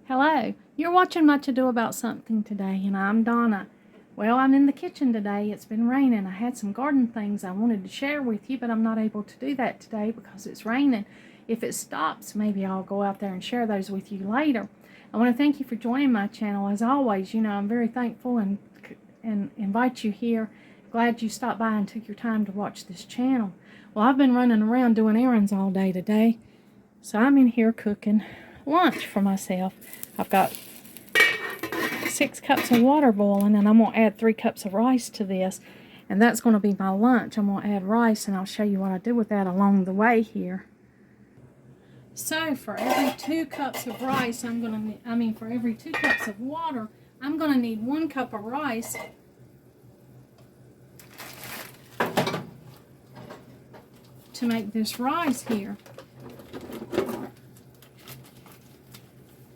Hello, you're watching Much Ado About Something today, and I'm Donna. Well, I'm in the kitchen today. It's been raining. I had some garden things I wanted to share with you, but I'm not able to do that today because it's raining. If it stops, maybe I'll go out there and share those with you later. I want to thank you for joining my channel. As always, I'm very thankful and invite you here. Glad you stopped by and took your time to watch this channel. Well, I've been running around doing errands all day today, so I'm in here cooking lunch for myself. I've got 6 cups of water boiling, and I'm going to add 3 cups of rice to this, and that's going to be my lunch. I'm going to add rice, and I'll show you what I do with that along the way here. So for every 2 cups of rice, for every 2 cups of water, I'm going to need 1 cup of rice to make this rice here.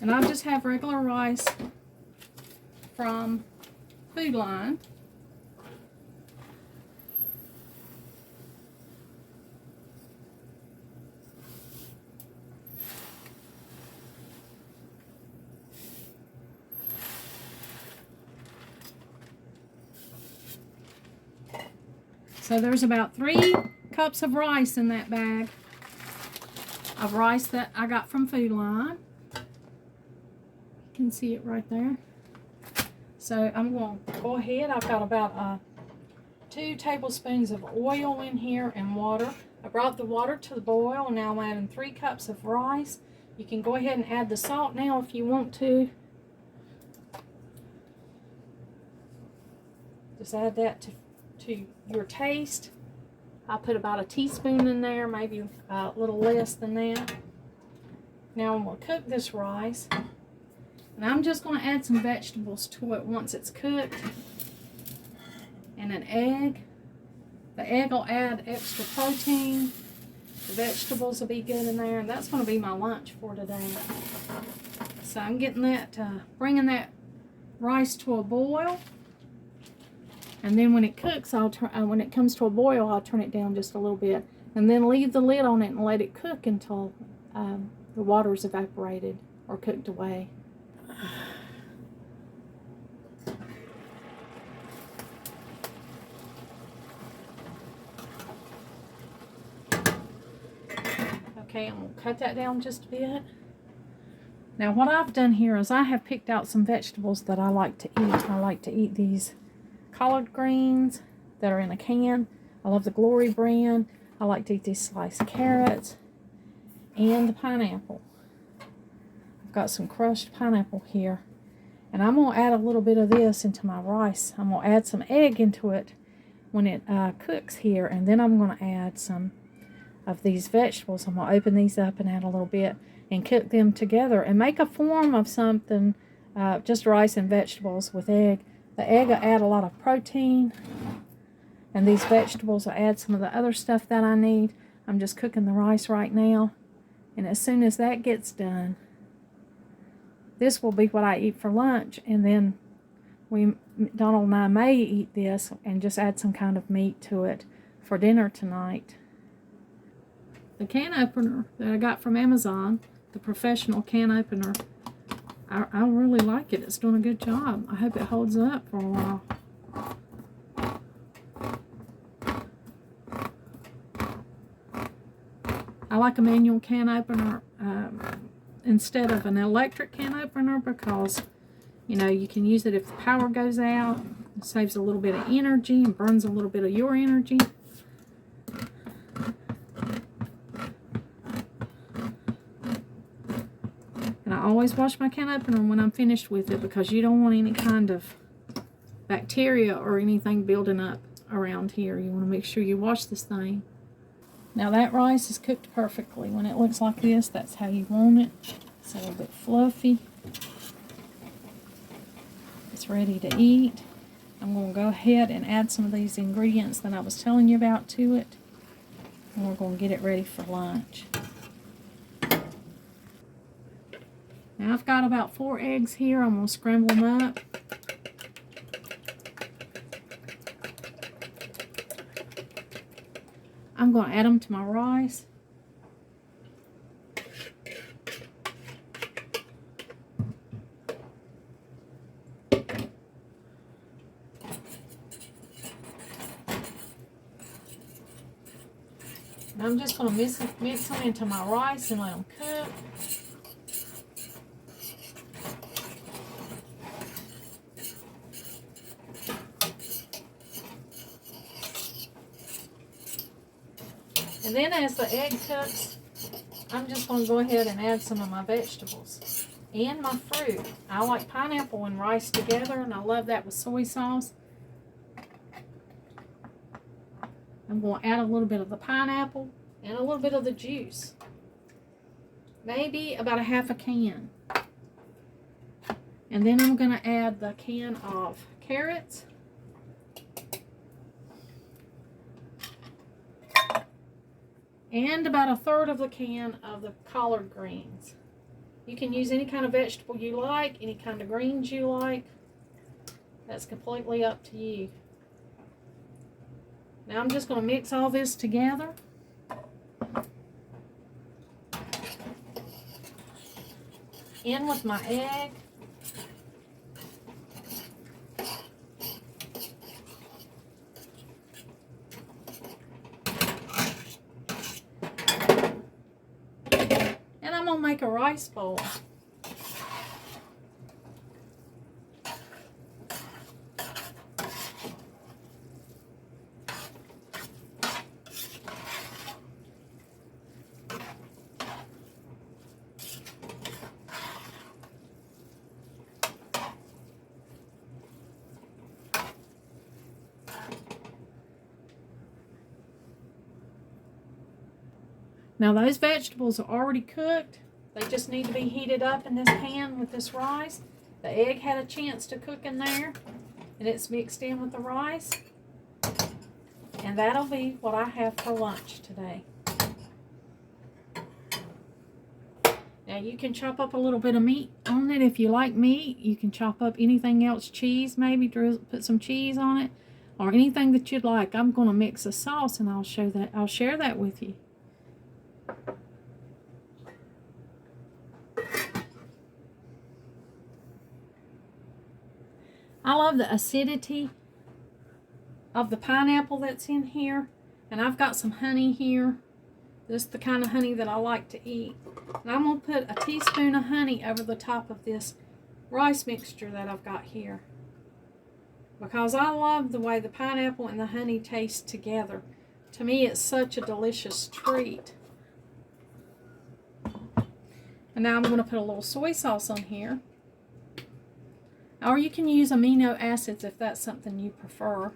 And I just have regular rice from Food Lion. So there's about 3 cups of rice in that bag of rice that I got from Food Lion. You can see it right there. So I'm going to go ahead. I've got about 2 tablespoons of oil in here and water. I brought the water to the boil. Now I'm adding 3 cups of rice. You can go ahead and add the salt now if you want to. Just add that to your taste. I put about a teaspoon in there, maybe a little less than that. Now I'm going to cook this rice. And I'm just going to add some vegetables to it once it's cooked. And an egg. The egg will add extra protein. The vegetables will be good in there. And that's going to be my lunch for today. So I'm getting that, bringing that rice to a boil. And then when it cooks, when it comes to a boil, I'll turn it down just a little bit. And then leave the lid on it and let it cook until the water's evaporated or cooked away. Okay, I'm going to cut that down just a bit. Now what I've done here is I have picked out some vegetables that I like to eat. I like to eat these collard greens that are in a can. I love the Glory brand. I like to eat these sliced carrots and the pineapple. I've got some crushed pineapple here. And I'm going to add a little bit of this into my rice. I'm going to add some egg into it when it cooks here. And then I'm going to add some of these vegetables. I'm going to open these up and add a little bit and cook them together and make a form of something, just rice and vegetables with egg. The egg will add a lot of protein. And these vegetables will add some of the other stuff that I need. I'm just cooking the rice right now. And as soon as that gets done, this will be what I eat for lunch, and then Donald and I may eat this and just add some kind of meat to it for dinner tonight. The can opener that I got from Amazon, the professional can opener, I really like it. It's doing a good job. I hope it holds up for a while. I like a manual can opener instead of an electric can opener because, you can use it if the power goes out. It saves a little bit of energy and burns a little bit of your energy. And I always wash my can opener when I'm finished with it because you don't want any kind of bacteria or anything building up around here. You want to make sure you wash this thing. Now that rice is cooked perfectly. When it looks like this, that's how you want it. It's a little bit fluffy. It's ready to eat. I'm going to go ahead and add some of these ingredients that I was telling you about to it. And we're going to get it ready for lunch. Now I've got about 4 eggs here. I'm going to scramble them up. I'm going to add them to my rice. And I'm just going to mix them into my rice and let them cook. And then as the egg cooks, I'm just going to go ahead and add some of my vegetables and my fruit. I like pineapple and rice together, and I love that with soy sauce. I'm going to add a little bit of the pineapple and a little bit of the juice. Maybe about a half a can. And then I'm going to add the can of carrots. And about a third of the can of the collard greens. You can use any kind of vegetable you like, any kind of greens you like. That's completely up to you. Now I'm just going to mix all this together. In with my egg. And I'm going to make a rice bowl. Now those vegetables are already cooked. They just need to be heated up in this pan with this rice. The egg had a chance to cook in there, and it's mixed in with the rice. And that'll be what I have for lunch today. Now you can chop up a little bit of meat on it if you like meat. You can chop up anything else, cheese maybe, put some cheese on it, or anything that you'd like. I'm going to mix a sauce, and I'll share that with you. I love the acidity of the pineapple that's in here. And I've got some honey here. This is the kind of honey that I like to eat. And I'm going to put a teaspoon of honey over the top of this rice mixture that I've got here. Because I love the way the pineapple and the honey taste together. To me, it's such a delicious treat. And now I'm going to put a little soy sauce on here. Or you can use amino acids if that's something you prefer.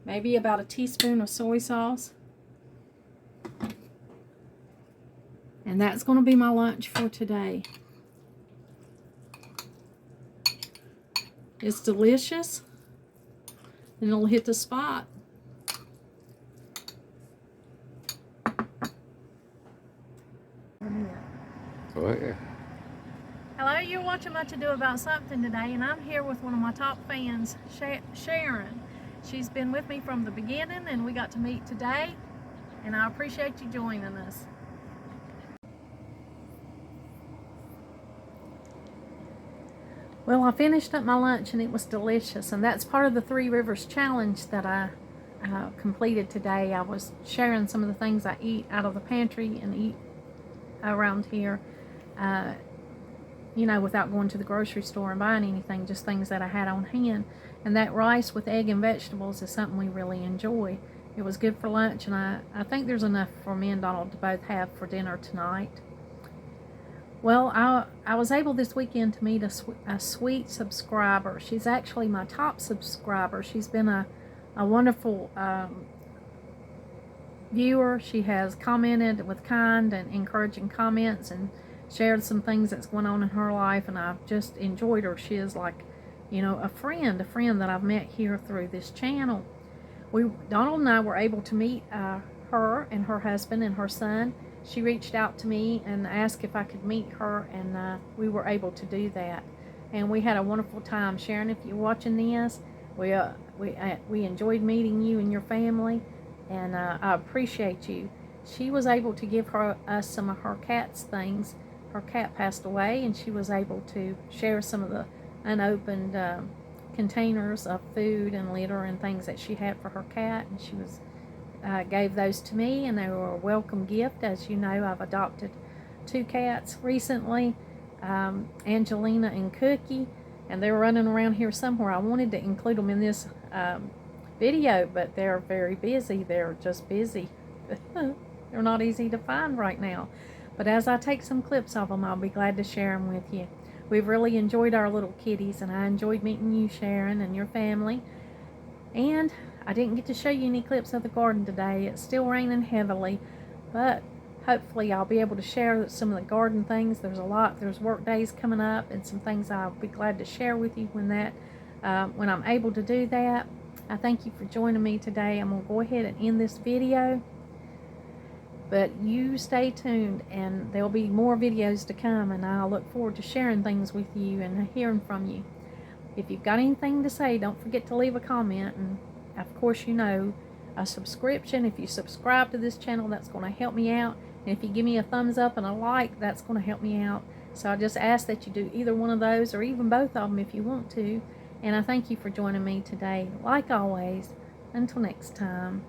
Maybe about a teaspoon of soy sauce. And that's going to be my lunch for today. It's delicious. And it'll hit the spot. Oh, yeah. Hello, you're watching Much Ado About Something today, and I'm here with one of my top fans, Sharon. She's been with me from the beginning, and we got to meet today, and I appreciate you joining us. Well, I finished up my lunch, and it was delicious, and that's part of the Three Rivers Challenge that I completed today. I was sharing some of the things I eat out of the pantry and eat around here. You know, without going to the grocery store and buying anything, just things that I had on hand. And that rice with egg and vegetables is something we really enjoy. It was good for lunch, and I think there's enough for me and Donald to both have for dinner tonight. Well, I was able this weekend to meet a sweet subscriber. She's actually my top subscriber. She's been a wonderful viewer. She has commented with kind and encouraging comments and shared some things that's going on in her life, and I've just enjoyed her. She is like, you know, a friend that I've met here through this channel. Donald and I were able to meet her and her husband and her son. She reached out to me and asked if I could meet her, and we were able to do that. And we had a wonderful time. Sharon, if you're watching this, we enjoyed meeting you and your family, and I appreciate you. She was able to give us some of her cat's things. Her cat passed away, and she was able to share some of the unopened containers of food and litter and things that she had for her cat, and she was gave those to me, and they were a welcome gift. As you know, I've adopted 2 cats recently, Angelina and Cookie, and they're running around here somewhere. I wanted to include them in this video, but they're very busy. They're just busy. They're not easy to find right now. But as I take some clips of them, I'll be glad to share them with you. We've really enjoyed our little kitties, and I enjoyed meeting you, Sharon, and your family. And I didn't get to show you any clips of the garden today. It's still raining heavily, but hopefully I'll be able to share some of the garden things. There's work days coming up, and some things I'll be glad to share with you when I'm able to do that. I thank you for joining me today. I'm going to go ahead and end this video. But you stay tuned, and there'll be more videos to come, and I look forward to sharing things with you and hearing from you. If you've got anything to say, don't forget to leave a comment, and of course, you know, a subscription. If you subscribe to this channel, that's going to help me out, and if you give me a thumbs up and a like, that's going to help me out. So I just ask that you do either one of those, or even both of them if you want to, and I thank you for joining me today. Like always, until next time.